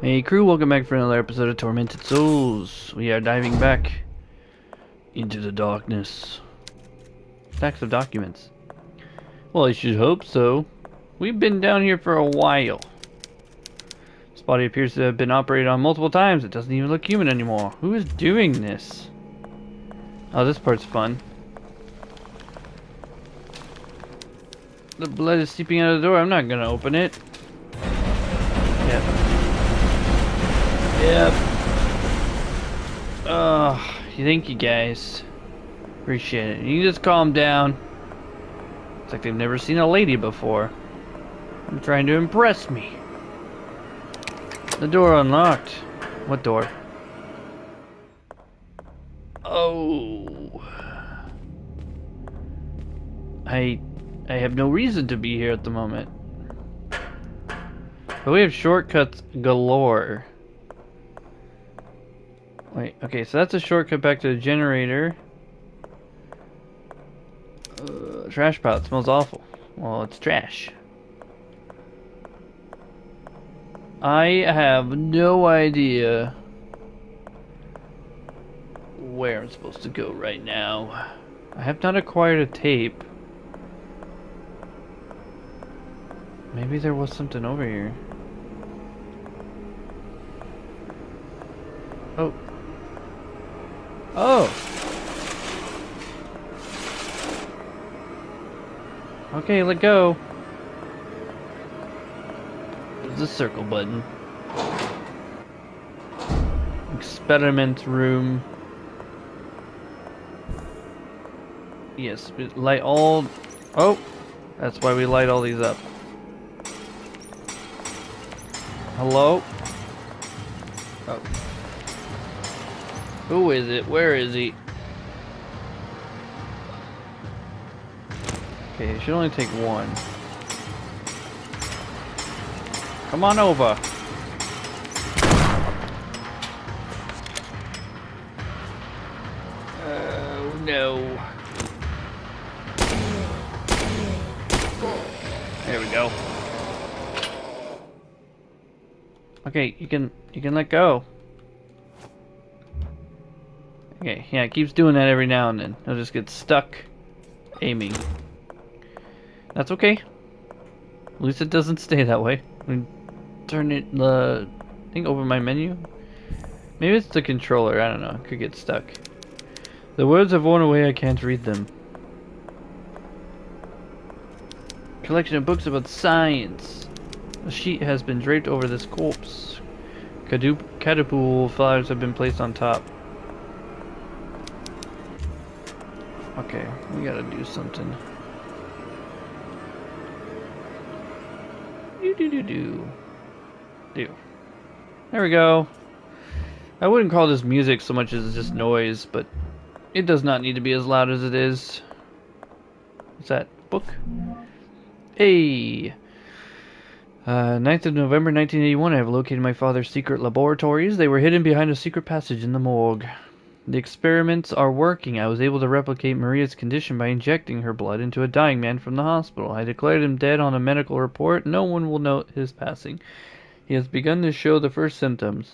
Hey crew, welcome back for another episode of Tormented Souls. We are diving back into the darkness. Stacks of documents. Well, I should hope so. We've been down here for a while. This body appears to have been operated on multiple times. It doesn't even look human anymore. Who is doing this? Oh, this part's fun. The blood is seeping out of the door. I'm not gonna open it. Yep. Yep. Thank you guys. Appreciate it. You can just calm down. It's like they've never seen a lady before. I'm trying to impress me. The door unlocked. What door? Oh. I have no reason to be here at the moment. But we have shortcuts galore. Wait, okay, so that's a shortcut back to the generator. Trash pile, it smells awful. Well, it's trash. I have no idea where I'm supposed to go right now. I have not acquired a tape. Maybe there was something over here. Oh. Oh! Okay, let go. There's the circle button. Experiment room. Yes, we light all... Oh! That's why we light all these up. Hello? Oh. Who is it? Where is he? Okay, it should only take one. Come on over. Oh no. There we go. Okay, you can let go. Okay, yeah, it keeps doing that every now and then. It'll just get stuck aiming. That's okay. At least it doesn't stay that way. We turn it, I think, open my menu. Maybe it's the controller, I don't know. It could get stuck. The words have worn away, I can't read them. Collection of books about science. A sheet has been draped over this corpse. Catapult flowers have been placed on top. Okay, we gotta do something. Do. There we go. I wouldn't call this music so much as just noise, but it does not need to be as loud as it is. What's that? Book? Hey! 9th of November 1981, I have located my father's secret laboratories. They were hidden behind a secret passage in the morgue. The experiments are working. I was able to replicate Maria's condition by injecting her blood into a dying man from the hospital. I declared him dead on a medical report. No one will note his passing. He has begun to show the first symptoms.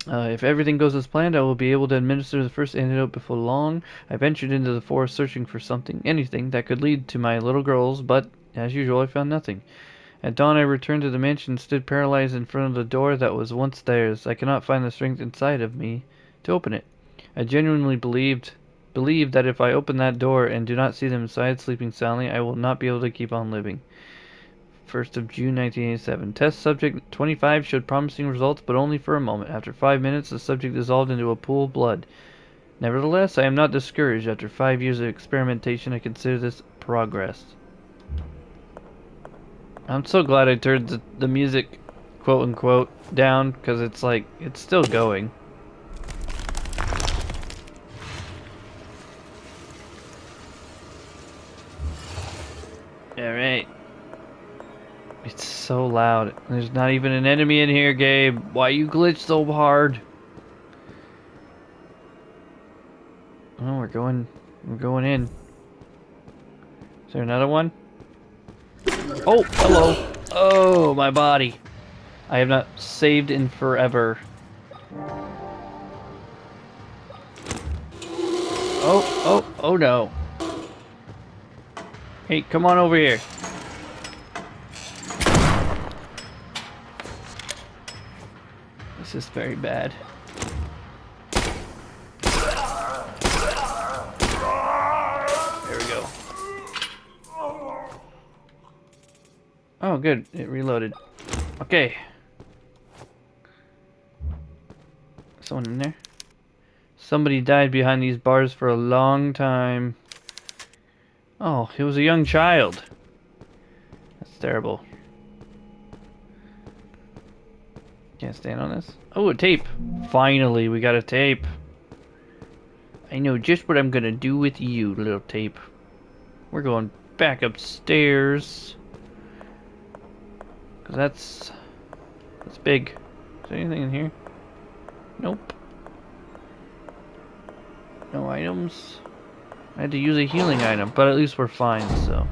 If everything goes as planned, I will be able to administer the first antidote before long. I ventured into the forest searching for anything that could lead to my little girls, but, as usual, I found nothing. At dawn, I returned to the mansion and stood paralyzed in front of the door that was once theirs. I cannot find the strength inside of me to open it. I genuinely believed that if I open that door and do not see them inside sleeping soundly, I will not be able to keep on living. 1st of June 1987. Test subject 25 showed promising results, but only for a moment. After 5 minutes, the subject dissolved into a pool of blood. Nevertheless, I am not discouraged. After 5 years of experimentation, I consider this progress. I'm so glad I turned the music, quote unquote, down, because it's like, it's still going. Alright. It's so loud. There's not even an enemy in here, Gabe. Why you glitch so hard? Oh, we're going in. Is there another one? Oh, hello. Oh, my body. I have not saved in forever. Oh no. Hey, come on over here. This is very bad. There we go. Oh, good. It reloaded. Okay. Someone in there? Somebody died behind these bars for a long time. Oh, he was a young child. That's terrible. Can't stand on this. Oh, a tape. Finally, we got a tape. I know just what I'm gonna do with you, little tape. We're going back upstairs. Cause that's big. Is there anything in here? Nope. No items. I had to use a healing item, but at least we're fine, so.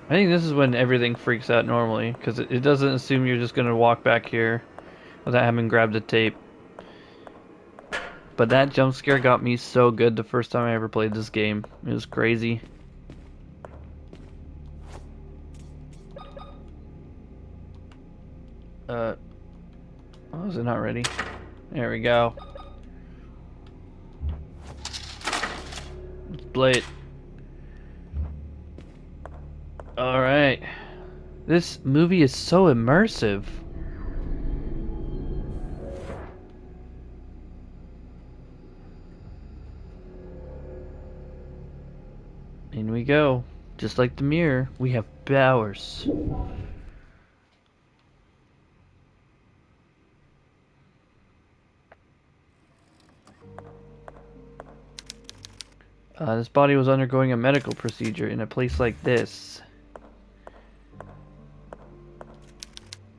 I think this is when everything freaks out normally, because it doesn't assume you're just gonna walk back here without having grabbed the tape. But that jump scare got me so good the first time I ever played this game. It was crazy. Oh, is it not ready? There we go. Let's play it. Alright. This movie is so immersive. In we go. Just like the mirror, we have powers. This body was undergoing a medical procedure in a place like this.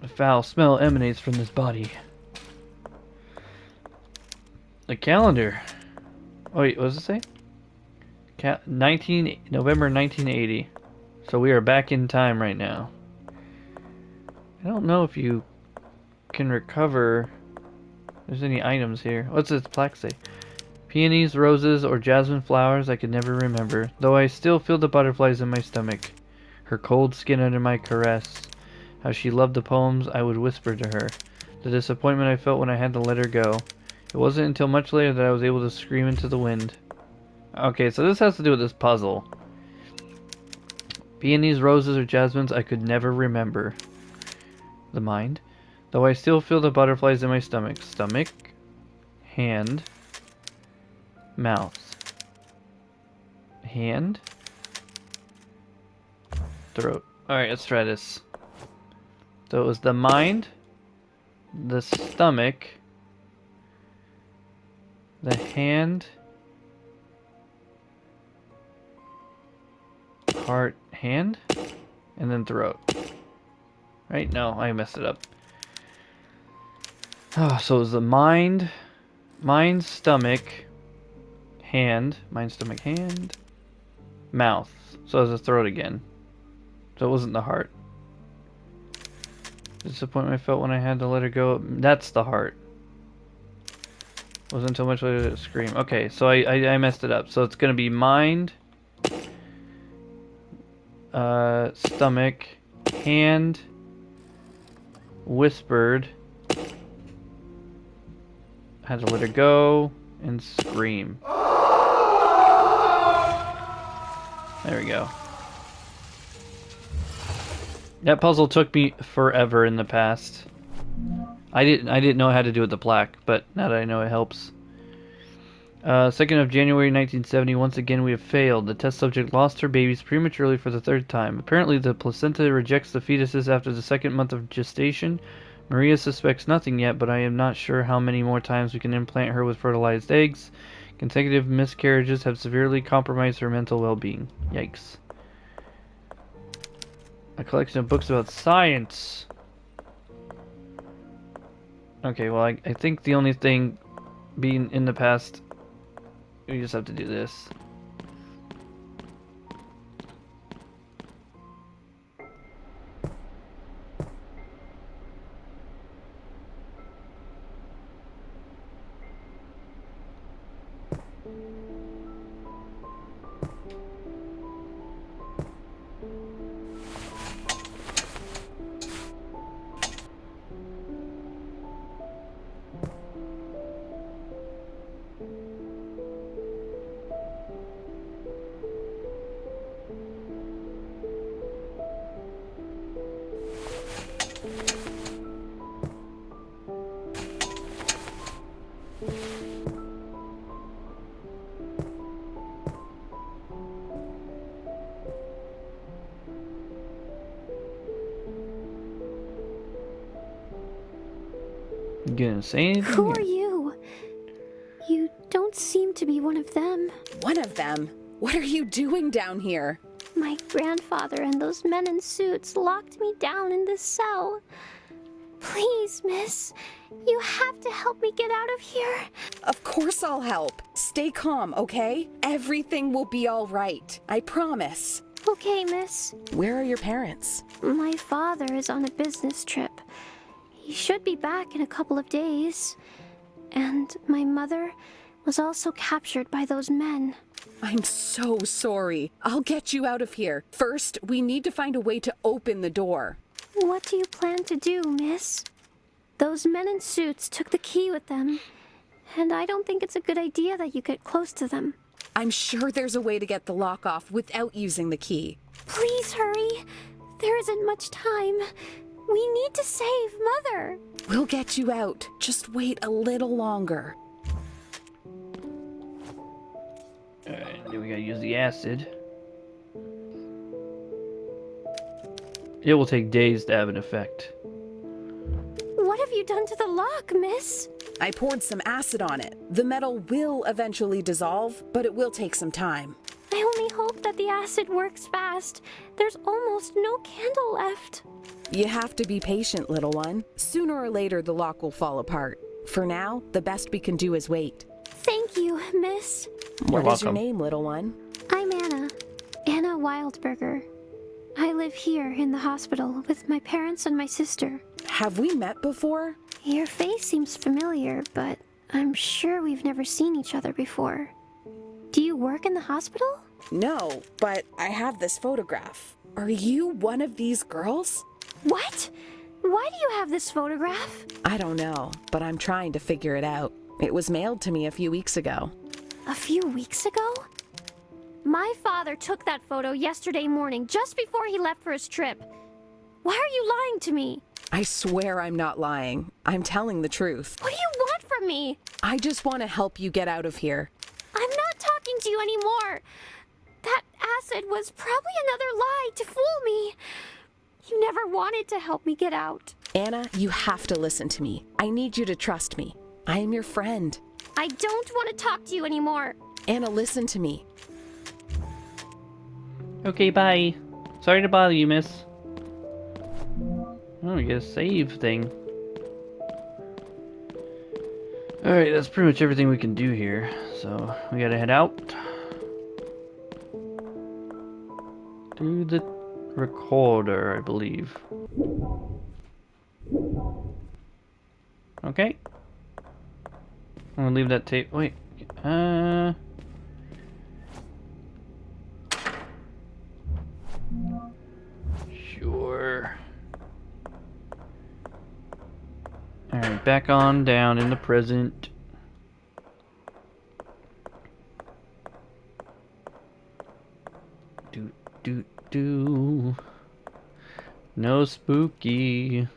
A foul smell emanates from this body. A calendar. Oh, wait, what does it say? November 1980. So we are back in time right now. I don't know if you can recover. There's any items here. What's this plaque say? Peonies, roses, or jasmine flowers, I could never remember, though I still feel the butterflies in my stomach. Her cold skin under my caress. How she loved the poems I would whisper to her. The disappointment I felt when I had to let her go. It wasn't until much later that I was able to scream into the wind. Okay, so this has to do with this puzzle. Peonies, roses, or jasmines, I could never remember. The mind. Though I still feel the butterflies in my stomach. Stomach. Hand. Mouth. Hand. Throat. Alright, let's try this. So it was the mind, the stomach, the hand, heart, hand, and then throat. Right? No, I messed it up. Oh, so it was the mind, stomach, hand, mind, stomach, hand, mouth. So it was the throat again. So it wasn't the heart. Disappointment I felt when I had to let her go. That's the heart. Wasn't until much later to scream. Okay, so I messed it up. So it's gonna be mind, stomach, hand, whispered, had to let her go, and scream. There we go. That puzzle took me forever in the past. I didn't know how to do with the plaque, but now that I know, it helps. 2nd of January 1970, once again we have failed. The test subject lost her babies prematurely for the 3rd time. Apparently the placenta rejects the fetuses after the 2nd month of gestation. Maria suspects nothing yet, but I am not sure how many more times we can implant her with fertilized eggs. Consecutive miscarriages have severely compromised her mental well-being. Yikes. A collection of books about science. Okay, well, I think the only thing being in the past, we just have to do this. You gonna say anything? Who are you? You don't seem to be one of them. One of them? What are you doing down here? My grandfather and those men in suits locked me down in this cell. Please, miss, you have to help me get out of here. Of course I'll help. Stay calm, okay? Everything will be all right. I promise. Okay, miss. Where are your parents? My father is on a business trip. He should be back in a couple of days. And my mother was also captured by those men. I'm so sorry. I'll get you out of here. First, we need to find a way to open the door. What do you plan to do, miss? Those men in suits took the key with them, and I don't think it's a good idea that you get close to them. I'm sure there's a way to get the lock off without using the key. Please hurry. There isn't much time. We need to save Mother. We'll get you out. Just wait a little longer. Alright, then we gotta use the acid. It will take days to have an effect. What have you done to the lock, miss? I poured some acid on it. The metal will eventually dissolve, but it will take some time. I only hope that the acid works fast. There's almost no candle left. You have to be patient, little one. Sooner or later, the lock will fall apart. For now, the best we can do is wait. Thank you, miss. What is your welcome. name, little one? I'm Anna. Anna Wildberger. I live here in the hospital with my parents and my sister. Have we met before? Your face seems familiar, but I'm sure we've never seen each other before. Do you work in the hospital? No, but I have this photograph. Are you one of these girls? What? Why do you have this photograph? I don't know, but I'm trying to figure it out. It was mailed to me a few weeks ago. A few weeks ago? My father took that photo yesterday morning, just before he left for his trip. Why are you lying to me? I swear I'm not lying. I'm telling the truth. What do you want from me? I just want to help you get out of here. I'm not talking to you anymore. That acid was probably another lie to fool me. You never wanted to help me get out. Anna, you have to listen to me. I need you to trust me. I am your friend. I don't want to talk to you anymore. Anna, listen to me. Okay, bye. Sorry to bother you, miss. Oh, we get a save thing. Alright, that's pretty much everything we can do here. So, we gotta head out. To the recorder, I believe. Okay. I'm gonna leave that tape. Wait. Sure. Alright, back on down in the present. Do. No spooky.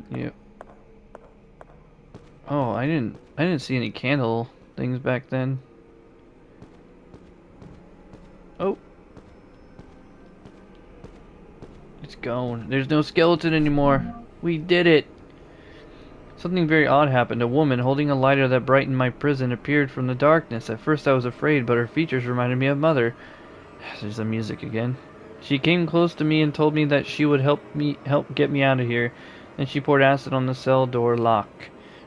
Yep. Oh, I didn't see any candle things back then. Oh. It's gone. There's no skeleton anymore. We did it. Something very odd happened. A woman holding a lighter that brightened my prison appeared from the darkness. At first I was afraid, but her features reminded me of Mother. There's the music again. She came close to me and told me that she would help get me out of here. Then she poured acid on the cell door lock.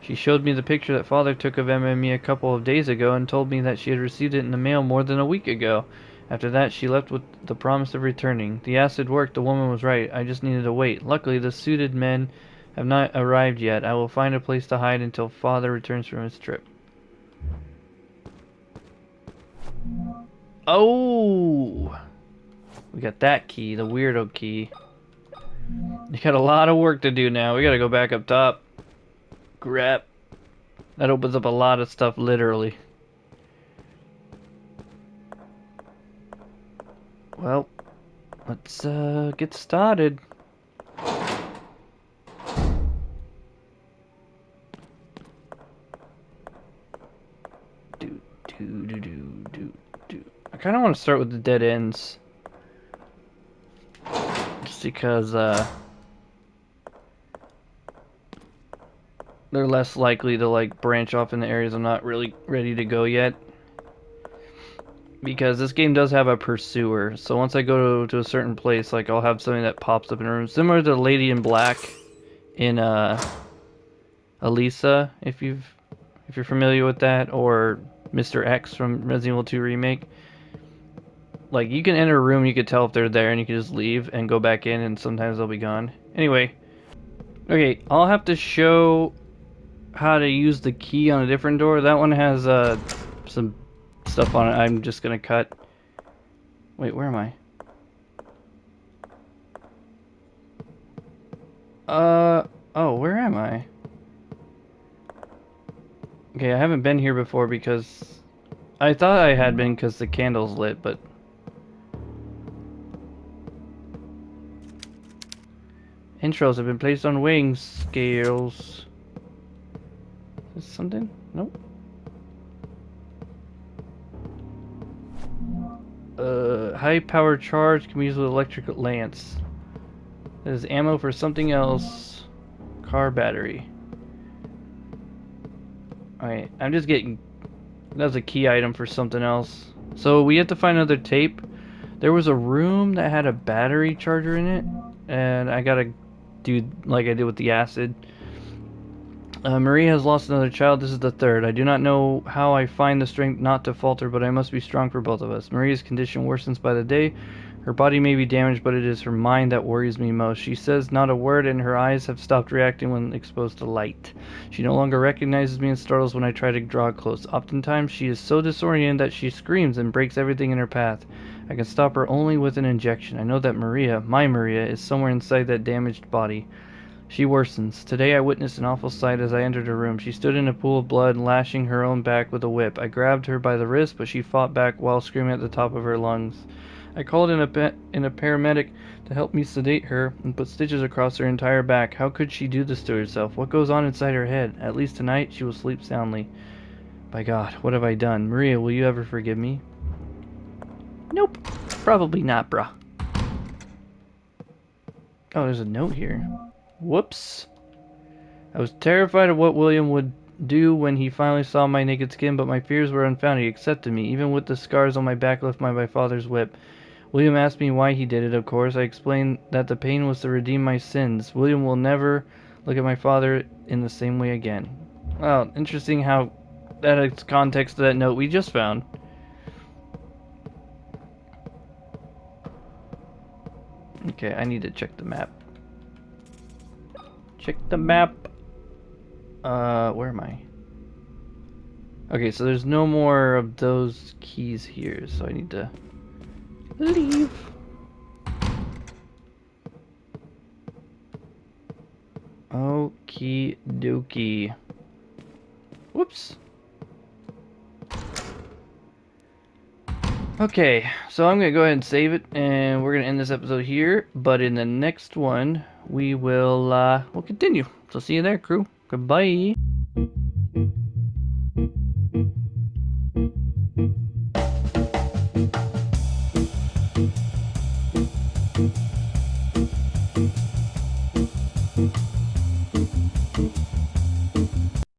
She showed me the picture that Father took of Emma and me a couple of days ago and told me that she had received it in the mail more than a week ago. After that, she left with the promise of returning. The acid worked. The woman was right. I just needed to wait. Luckily, the suited men have not arrived yet. I will find a place to hide until Father returns from his trip. Oh! We got that key, the weirdo key. You got a lot of work to do now. We gotta go back up top. Crap. That opens up a lot of stuff, literally. Well, let's get started. I kind of want to start with the dead ends. Just because, they're less likely to, like, branch off in the areas I'm not really ready to go yet. Because this game does have a pursuer, so once I go to a certain place, like, I'll have something that pops up in a room. Similar to Lady in Black in, Elisa, if you're familiar with that, or Mr. X from Resident Evil 2 Remake. Like, you can enter a room, you can tell if they're there, and you can just leave and go back in, and sometimes they'll be gone. Anyway, okay, I'll have to show how to use the key on a different door. That one has some stuff on it I'm just gonna cut. Wait, where am I? Oh, where am I? Okay, I haven't been here before because I thought I had been because the candle's lit, but intros have been placed on wings scales. Is this something? Nope. High power charge can be used with electric lance. There's ammo for something else. Car battery. Alright, I'm just getting... That was a key item for something else. So we have to find another tape. There was a room that had a battery charger in it. And I gotta do like I did with the acid. Marie has lost another child. This is the third. I do not know how I find the strength not to falter, but I must be strong for both of us. Maria's condition worsens by the day. Her body may be damaged, but it is her mind that worries me most. She says not a word, and her eyes have stopped reacting when exposed to light. She no longer recognizes me and startles when I try to draw close. Oftentimes, she is so disoriented that she screams and breaks everything in her path. I can stop her only with an injection. I know that Maria, my Maria, is somewhere inside that damaged body. She worsens. Today I witnessed an awful sight as I entered her room. She stood in a pool of blood, lashing her own back with a whip. I grabbed her by the wrist, but she fought back while screaming at the top of her lungs. I called in a paramedic to help me sedate her and put stitches across her entire back. How could she do this to herself? What goes on inside her head? At least tonight she will sleep soundly. By God, what have I done? Maria, will you ever forgive me? Nope. Probably not, bruh. Oh, there's a note here. Whoops. I was terrified of what William would do when he finally saw my naked skin, but my fears were unfounded. He accepted me, even with the scars on my back left by my father's whip. William asked me why he did it, of course. I explained that the pain was to redeem my sins. William will never look at my father in the same way again. Well, interesting how that is context to that note we just found. Okay, I need to check the map. Check the map. Where am I? Okay, so there's no more of those keys here, so I need to leave. Okie dokie. Whoops. Okay, so I'm gonna go ahead and save it, and we're gonna end this episode here. But in the next one, we'll continue. So see you there, crew. Goodbye.